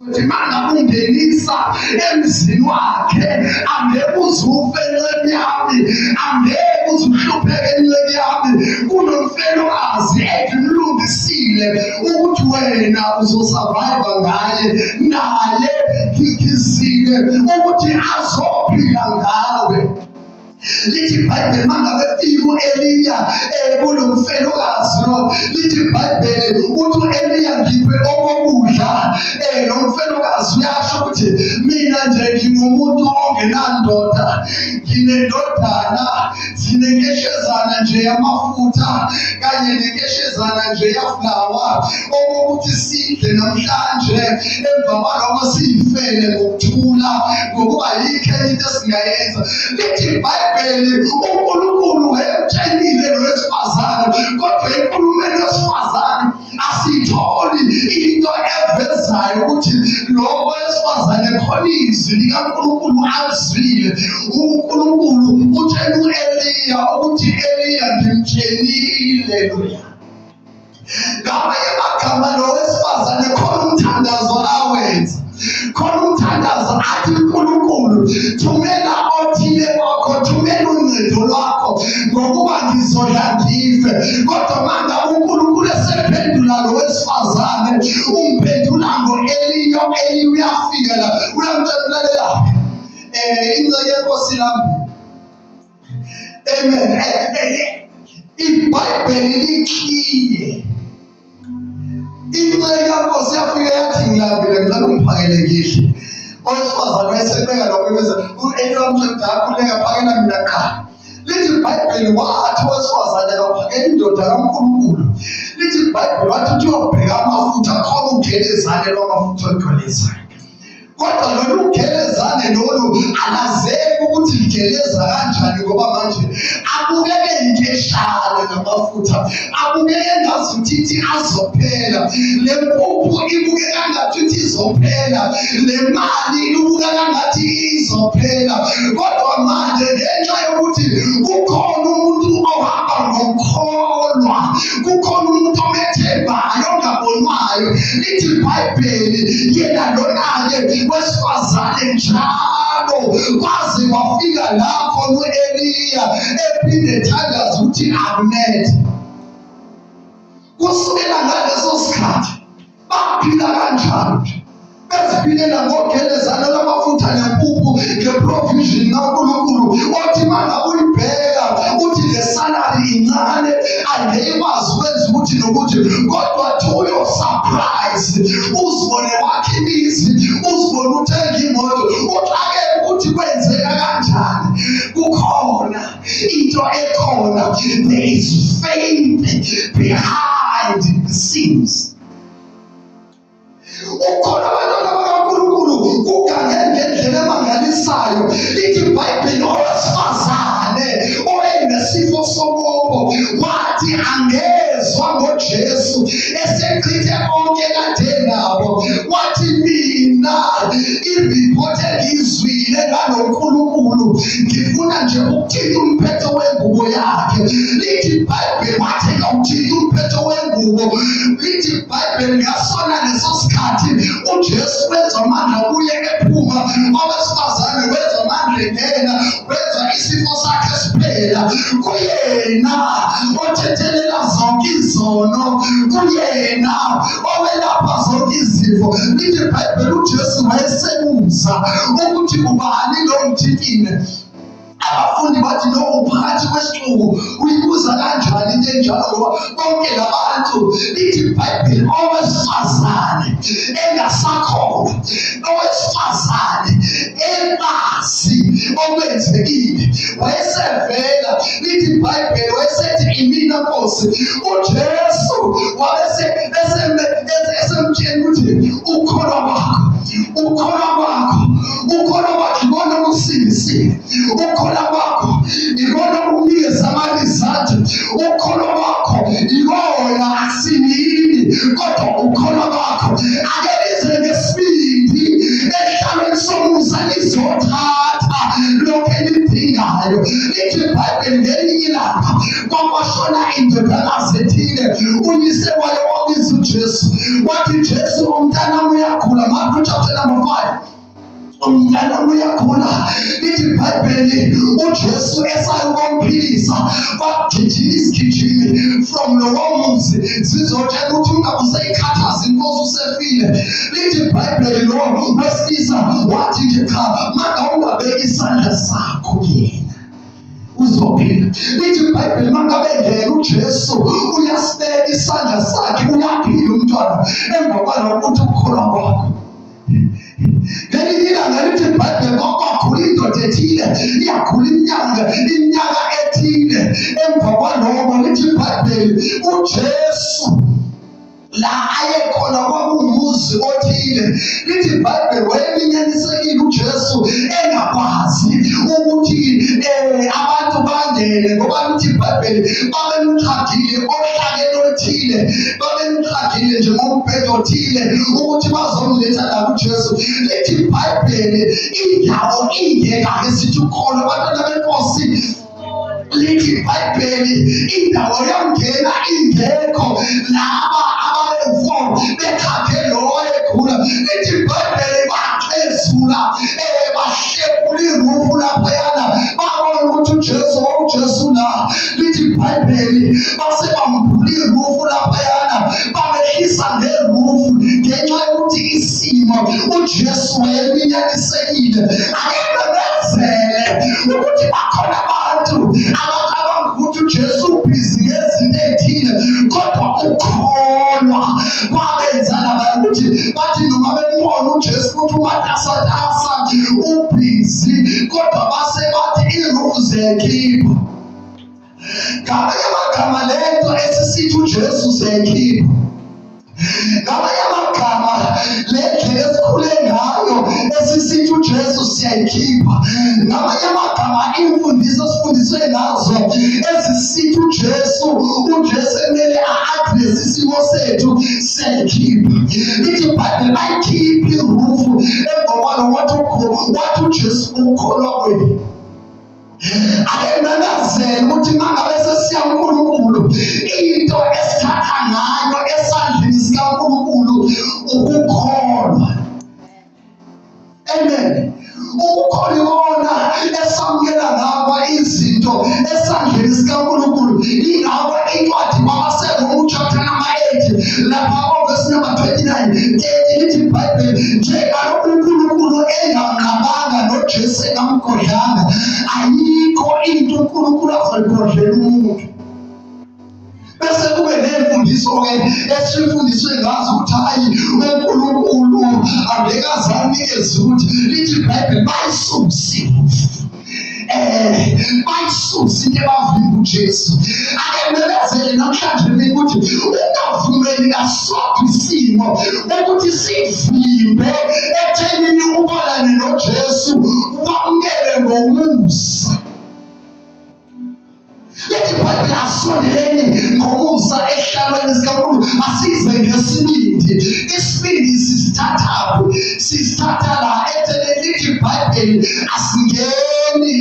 Manga ungenisa emzini wakhe angeke uzufe encane angeke uzuhlupheke encane kunomfelokazi ekimlungisile ukuthi wena uzosurvive ngaye naye ngikizile ukuthi azophila ngawe. Lithi iBhayibheli mangabe fika u-Eliya kulomfelokazi lithi iBhayibheli uthi Eliya ngiphe okokudla lo mfelokazi uyasho ukuthi mina nje ngingumuntu ongenandoda nginendodana sinenkeshezana nje yamafutha kanye nenkeshezana nje yaflawa okokuthi sidle namhlanje emva kwalokho siyifele ngokuthula ngokuba yikho into esingayenza. Lithi iBhayibheli uNkulunkulu wayemtshelile lo wesifazane kodwa enkulumeni yesifazane asitholi into evezayo ukuthi lo wesifazane khona izwi likaNkulunkulu alizwile. uNkulunkulu utshela u-Eliya ukuthi Eliya ngimtshelile loya. Ngamanye amagama lo wesifazane khona umthandazo awenza khona umthandazo athi uNkulunkulu thumela othile wakho thumela uncedo lwakho ngokuba ngizodla ngife. Kodwa manga uNkulunkulu esephendula lo wesifazane umphendula ngo-Eliya. Eliya uyafika la uyamtshela inceke yenkosi lami. Amen. iBhayibheli likhiye inceke yenkosi yafika yathi ngilambile ngicela ungiphakele kihle. Owesifazane wayesebeka lokubeza u-Eliya wamtshela phakela mina qha. Lithi iBhayibheli wathi owesifazane akaphakela indoda kaNkulunkulu. Lithi iBhayibheli wathi uyobheka amafutha khona ugelezane lwamafutha olugelezayo. Kodwa lolu ugelezane lolu alazeki ukuthi ligeleza kanjani ngoba manje abukeke nkeshana namafutha abukeke ngazuthi azophela. Le mpuphu ibukeka ngathi izophela. Le mali ibukeka ngathi izophela. Kodwa manje ngenxa yokuthi kukhona umuntu ohamba ngokukholwa kukhona umuntu omethembayo ongabonwayo. Lithi iBhayibheli yena lona-ke wesifazane njalo kwaze wafika lapho u-Eliya ephinde ethandaza ukuthi akunet. Kusukela ngaleso sikhathi baphila kanjalo beziphilela ngogelezana lwamafutha nempuphu ngeprovision kaNkulunkulu. Othi manga uyibheka uthi le salary incane angeke ikwazi ukwenza ukuthi nokuthi kodwa to your surprise uzibone wakhe imizi uzibone uthenga imoto uxake ukuthi kwenzeka kanjani. Kukhona into ekhona. There is faith behind the scenes. Ukhona abantwana bakaNkulunkulu ugange ngendlela emangalisayo. Lithi iBhayibheli owesifazane owayenesifo sobobo wathi angezwa ngoJesu esechithe konke kade nabo. Wathi mina iripoti engiyizwile ngaloNkulunkulu ngifuna nje ukuthinta umphetho wengubo yakhe. Lithi iBhayibheli wathi ngawuthinta umphetho wengubo. Lithi iBhayibheli ngasona leso sikhathi uJesu wenza amandla kuye ephuma. Owesifazane wenza amandla engena wenza isifo sakhe siphela. Kuyena othethelela zonke izono, kuyena owelapha zonke izifo. Lithi iBhayibheli uJesu wayesebuza ukuthi ubani lo ngithintile. Abafundi bathi no phakathi kwesixuku uyibuza kanjani into enjalo ngoba bonke labantu. Lithi iBhayibheli owesifazane engasakhona owesifazane engazi okwenzekile wayesevela. Lithi iBhayibheli wayesethi imina Nkosi. uJesu wayesemtshela ukuthi ukholwa kwakho ibona ukusindisile. Ukholwa kwakho ibona ukunikeza amali zathi. Ukholwa kwakho ikona asinini kodwa ukholwa kwakho ake lize ngesibindi ehlalweni somusa lizothatha lokho elidingayo. Lithi iBhayibheli ngelinye ilanga kwakwashona indodakazi ethile uyise wayo wabiza uJesu wathi Jesu umntanami uyagula chapter number 5. Umntana uyakhula lithi iBhayibheli uJesu esayokumphilisa bagijima isigijimi from lowo muzi sizotshela ukuthi ungakuseyikhathaza inkosi usefile. Lithi iBhayibheli lo wesilisa wathi nje cha maka ungabeka isandla sakho kuyena uzophila. Lithi iBhayibheli makabengena uJesu uyasibeka isandla sakhe uyaphila umntwana emva kwalokho ukuthi ukukholwa kwakho. Ngelinye ilanga lithi iBhayibheli kwakhula indoda ethile iyakhula iminyaka ethile. Emva kwalokho lithi iBhayibheli uJesu la ayekhona kwakumuzi othile. Lithi iBhayibheli wayeminyanisekile uJesu engakwazi ukuthi abantu bangene ngoba lithi iBhayibheli babemxhagile ohlakeni oluthile, babemxhagile nje ngombhedo othile ukuthi bazomletha la kuJesu. Lithi iBhayibheli indawo ingekho sithi ukhona abantwana benkosi. Lithi iBhayibheli indawo yangena ingekho laba ababefo bekhaphe lo ekhula. Lithi iBhayibheli baxezula bahlephula irufu laphayana babona ukuthi uJesu la. Lithi iBhayibheli base bamphula irufu laphayana babehlisa ngerufu ngenxa yokuthi isimo uJesu wayeminyanisekile. Ayebezele ukuthi bakhona abantu abacabanga ukuthi uJesu ubhizi ngezinto ezithile kodwa ukholwa kwabenza laba ukuthi bathi noma bembona uJesu ukuthi umatasatasa ubhizi kodwa base bathi irufu zekhipha. Ngamanye amagama lento esisithi uJesu zekhipha, ngamanye amagama lendlela esikhule ngayo esisithi uJesu siyayikhipha, ngamanye amagama imfundiso esifundiswe ngazo ezisithi uJesu kumele a-address isimo sethu siyayikhipha. Lithi iBhayibheli bayikhipha irufu emva kwalokho wathi uJesu ukholwa kwenu. Akenanazela ukuthi mangabe sesiya uNkulunkulu into esithatha ngayo esandleni sikaNkulunkulu ukukholwa. Amen. Ukukholwa ikona esamukela ngakho izinto esandleni sikaNkulunkulu. Ingakho incwadi kwabaseRoma chapter number 8 lapha verse number 29 lithi iBhayibheli njengalokhu uNkulunkulu engamqabanga noJesu engamgodlanga ayikho into uNkulunkulu azoyigodlela umuntu. Bese kube nemfundiso-ke esifundiswe ngazo ukuthi hayi uNkulunkulu angekazanike ukuthi lithi iBhayibheli bayisuse into ebavimba uJesu. Akemelezele namhlanje ukuthi ungavumeli kasodwa isimo ukuthi sivimbe ethenini ubalane noJesu wamukele ngomusa. Lithi iBhayibheli asondeleni ngomusa ehlalweni sikaNkulunkulu asize ngesibindi. Isibindi sisithatha la etheleni. Lithi iBhayibheli asingeni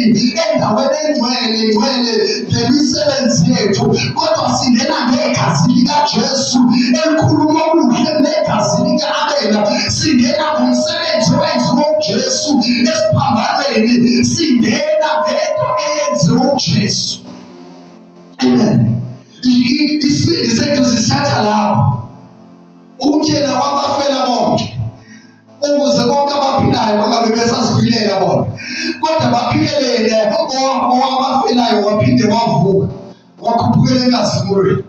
endaweni engcwele ngemisebenzi yethu kodwa singena ngegazi likaJesu elikhuluma okuhle negazi lika-Abela. Singena ngomsebenzi owenziwe uJesu esiphambanweni, singena ngento eyenziwe uJesu. Amen. Isibindi sethu sisithatha lapho ukutshela kwabafela bonke ukuze bonke abaphilayo bangabe besaziphilela bona kodwa baphilelele owabafelayo waphinde wavuka wakhuphukela enkazimulweni.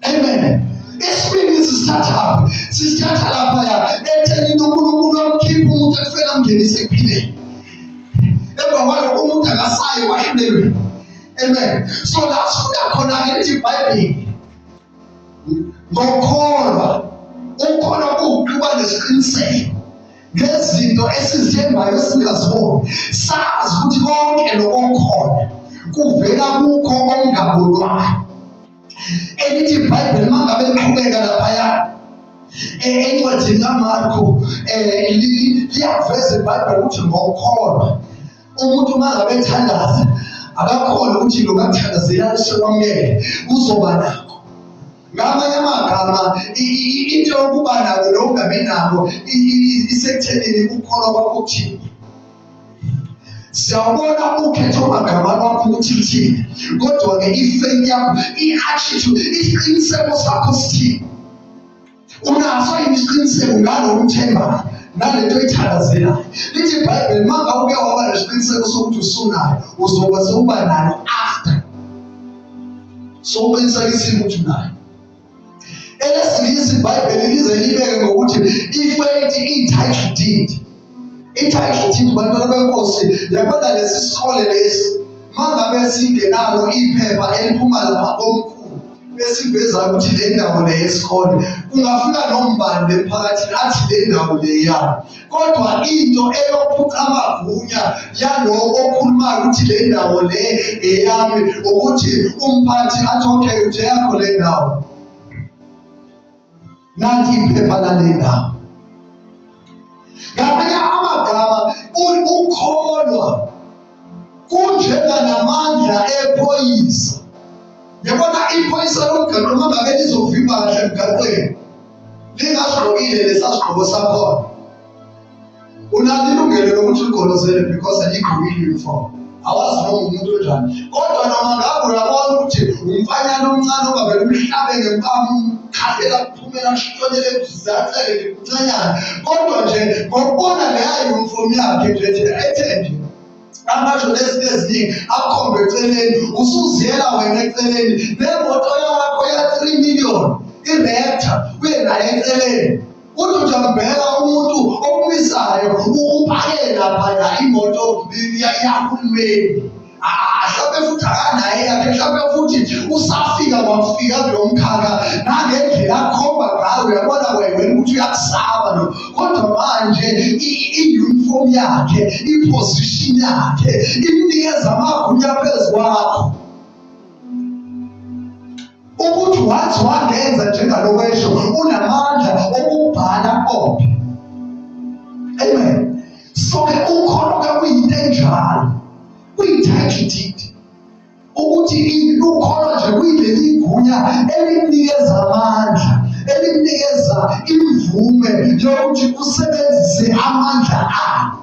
Amen. Isibindi sisithatha lapha ethenini uNkulunkulu amkhiphe umuntu ekufela amngenise ekuphileni. Emva kwalokho umuntu akasayi wahlulelwe. Amen. So la sifunda khona lithi iBhayibheli ngokholwa. Ukholwa kuwukuba nesiqiniseko ngezinto esizithembayo esingaziboni. Sazi ukuthi konke lokukhona kuvela kukho ongabonwayo. Elithi iBhayibheli mangabe liqhubeka laphaya encwadini kaMarko liyaveza iBhayibheli ukuthi ngokholwa umuntu mangabe ethandaza akakholwa ukuthi lo kathandazela sekwamele uzoba nakho. Ngamanye amagama into yokuba nako nokungabi nako isekuthenini ukukholwa kwakho kuthini. Siyawubona ukhetho magama lwakho ukuthi kuthini, kodwa-ke ifaith yakho, i-attitude, isiqiniseko sakho sithini. Unaso yini isiqiniseko ngalo umthembayo nalento oyithakazelayo? Lithi iBhayibheli manga uke waba nesiqiniseko sokuthi usunayo, uzoba sewuba nayo after sokuqinisekisile ukuthi unayo. Elesingisi iBhayibheli lize libeke ngokuthi ifaith iyi-title deed. I-title deed bantwana benkosi, yabona lesi sikole lesi mangabe singenalo iphepha eliphuma lapha komkhulu besiveza ukuthi le ndawo le yesikole, kungafika nombani emphakathini athi le ndawo le yami, kodwa into eyophuca amagunya yaloko okhulumayo ukuthi le ndawo le eyami ukuthi umphathi athi okay nje yakho le ndawo, nanti iphepha lale ndawo. Ngamanye amagama ukukholwa kunjenganamandla ephoyisa. Yabona iphoyisa lomgaqo mangabe lizovimba kahle emgaqweni lingasigqokile lesasigqoko sakhona, unalo ilungelo lokuthi ligolozele because aligqokile uniform. Awazi noma umuntu onjani, kodwa noma ngabe uyabona ukuthi umfanyana omncane ongavele umhlabe ngempamu khahlela kuphumela shitshonele kuzathele kuncanyana, kodwa nje ngokubona leya uniform yakhe nje ethe nje amasho lezinto eziningi akhombe eceleni, usuziyela wena eceleni nemoto yakho ya 3 million i-Raptor uye naye eceleni, uthi ujambheka umuntu okumisayo upake laphaya imoto yahulumeni, mhlawumbe futhi akanaye yakhe, mhlawumbe futhi usafika wafika kulo mkhakha nangendlela akhomba ngayo uyabona wena ukuthi uyakusaba lo, kodwa manje i-uniform yakhe, i-position yakhe imnikeza amagunya phezu kwakho ukuthi wathi wangenza njengaloko esho unamandla okubhala kophi. Amen. So-ke ukukholwa kuyinto enjalo, kuyi-title deed, ukuthi ukukholwa nje kuyileli gunya elimnikeza amandla, elimnikeza imvume yokuthi usebenzise amandla akho.